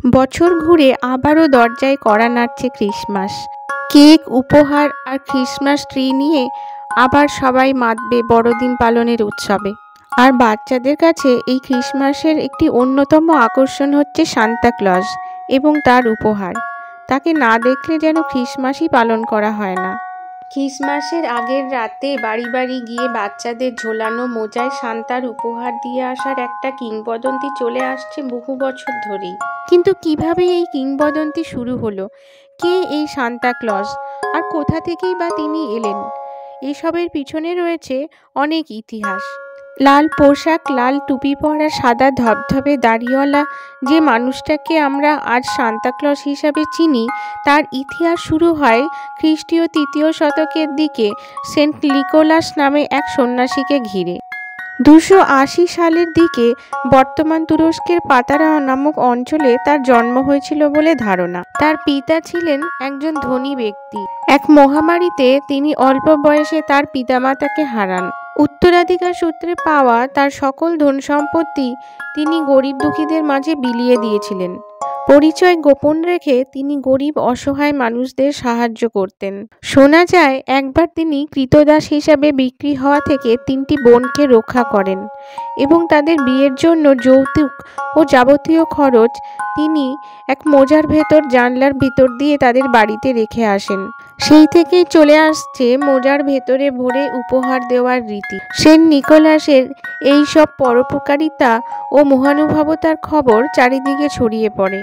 বছর ঘুরে আবারও দরজায় কড়া নাড়ছে ক্রিসমাস। কেক, উপহার আর ক্রিসমাস ট্রি নিয়ে আবার সবাই মাতবে বড়দিন পালনের উৎসবে। আর বাচ্চাদের কাছে এই ক্রিসমাসের একটি অন্যতম আকর্ষণ হচ্ছে সান্তা ক্লজ এবং তার উপহার। তাকে না দেখলে যেন ক্রিসমাসই পালন করা হয় না। ক্রিসমাসের আগের রাতে বাড়ি বাড়ি গিয়ে বাচ্চাদের ঝোলানো মোজায় সান্তার উপহার দিয়ে আসার একটা কিংবদন্তি চলে আসছে বহু বছর ধরেই। কিন্তু কিভাবে এই কিংবদন্তি শুরু হলো? কে এই সান্তা ক্লজ আর কোথা থেকেই বা তিনি এলেন? এসবের পিছনে রয়েছে অনেক ইতিহাস। লাল পোশাক, লাল টুপি পরা, সাদা ধবধবে দাড়িওয়ালা যে মানুষটাকে আমরা আজ সান্তা ক্লজ হিসাবে চিনি, তার ইতিহাস শুরু হয় খ্রিস্টীয় ৩য় শতকের দিকে সেন্ট নিকোলাস নামে এক সন্ন্যাসীকে ঘিরে। ২৮০ সালের দিকে বর্তমান তুরস্কের পাতারা নামক অঞ্চলে তার জন্ম হয়েছিল বলে ধারণা। তার পিতা ছিলেন একজন ধনী ব্যক্তি। এক মহামারীতে তিনি অল্প বয়সে তার পিতামাতাকে হারান। উত্তরাধিকার সূত্রে পাওয়া তার সকল ধন সম্পত্তি তিনি গরিব দুঃখীদের মাঝে বিলিয়ে দিয়েছিলেন। পরিচয় গোপন রেখে তিনি গরিব অসহায় মানুষদের সাহায্য করতেন। শোনা যায় একবার তিনি ক্রীতদাস হিসাবে বিক্রি হওয়া থেকে ৩টি বোনকে রক্ষা করেন এবং তাদের বিয়ের জন্য যৌতুক ও যাবতীয় খরচ তিনি এক মোজার ভেতর জানলার ভিতর দিয়ে তাদের বাড়িতে রেখে আসেন। সেই থেকেই চলে আসছে মোজার ভেতরে ভরে উপহার দেওয়ার রীতি। সেন্ট নিকোলাসের এই সব পরোপকারিতা ও মহানুভবতার খবর চারিদিকে ছড়িয়ে পড়ে।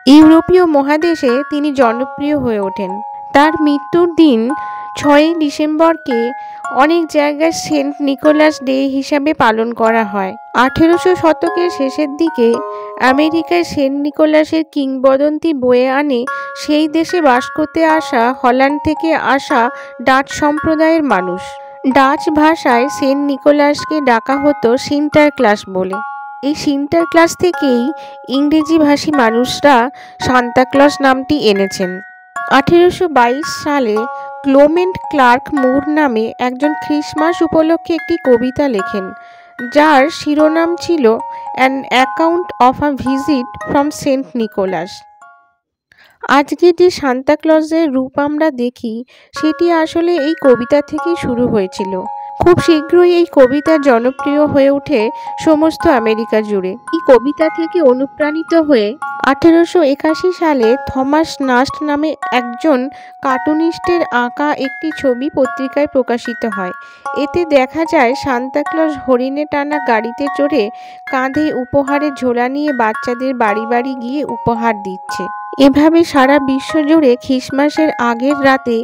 ইউরোপীয় মহাদেশে তিনি জনপ্রিয় হয়ে ওঠেন। তার মৃত্যুর দিন ৬ই ডিসেম্বরকে অনেক জায়গায় সেন্ট নিকোলাস ডে হিসাবে পালন করা হয়। ১৮০০ শতকের শেষের দিকে আমেরিকায় সেন্ট নিকোলাসের কিংবদন্তি বয়ে আনে সেই দেশে বাস করতে আসা হল্যান্ড থেকে আসা ডাচ সম্প্রদায়ের মানুষ। ডাচ ভাষায় সেন্ট নিকোলাসকে ডাকা হতো সিন্টারক্লাস বলে। এই সিন্টারক্লাস থেকেই ইংরেজিভাষী মানুষরা সান্তা ক্লজ নামটি এনেছেন। ১৮২২ সালে ক্লেমেন্ট ক্লার্ক মুর নামে একজন ক্রিসমাস উপলক্ষে একটি কবিতা লেখেন, যার শিরোনাম ছিল an account of a visit from Saint Nicholas. আজকে যে সান্তা ক্লজের রূপ আমরা দেখি, সেটি আসলে এই কবিতা থেকেই শুরু হয়েছিল। খুব শীঘ্রই এই কবিতা জনপ্রিয় হয়ে ওঠে সমস্ত আমেরিকা জুড়ে। এই কবিতা থেকে অনুপ্রাণিত হয়ে ১৮৮১ সালে থমাস নাস্ট নামে একজন কার্টুনিস্টের আঁকা একটি ছবি পত্রিকায় প্রকাশিত হয়। এতে দেখা যায় সান্তা ক্লজ হরিণে টানা গাড়িতে চড়ে কাঁধে উপহারের ঝোলা নিয়ে বাচ্চাদের বাড়ি বাড়ি গিয়ে উপহার দিচ্ছে। এভাবে সারা বিশ্ব জুড়ে ক্রিসমাসের আগের রাতে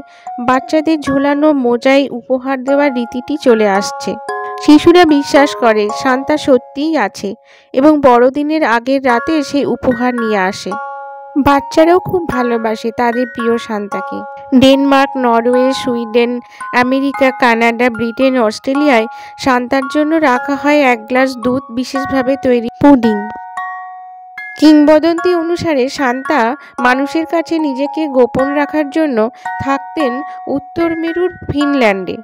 বাচ্চাদের ঝোলানো মোজায় উপহার দেওয়ার রীতিটি চলে আসছে। শিশুরা বিশ্বাস করে সান্তা সত্যিই আছে এবং বড়দিনের আগের রাতে সে উপহার নিয়ে আসে। বাচ্চারাও খুব ভালোবাসে তাদের প্রিয় সান্তাকে। Denmark, Norway, Sweden, America, Canada, Britain, অস্ট্রেলিয়ায় সান্তার জন্য রাখা হয় ১ গ্লাস দুধ বিশেষভাবে তৈরি পুডিং। কিংবদন্তি অনুসারে সান্তা মানুষের কাছে নিজেকে গোপন রাখার জন্য থাকতেন উত্তর মেরুর ফিনল্যান্ডে।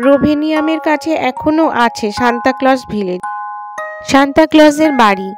রোভেনিয়ামের কাছে এখনও আছে সান্তা ক্লজ ভিলেজ। সান্তা ক্লজের বাড়ি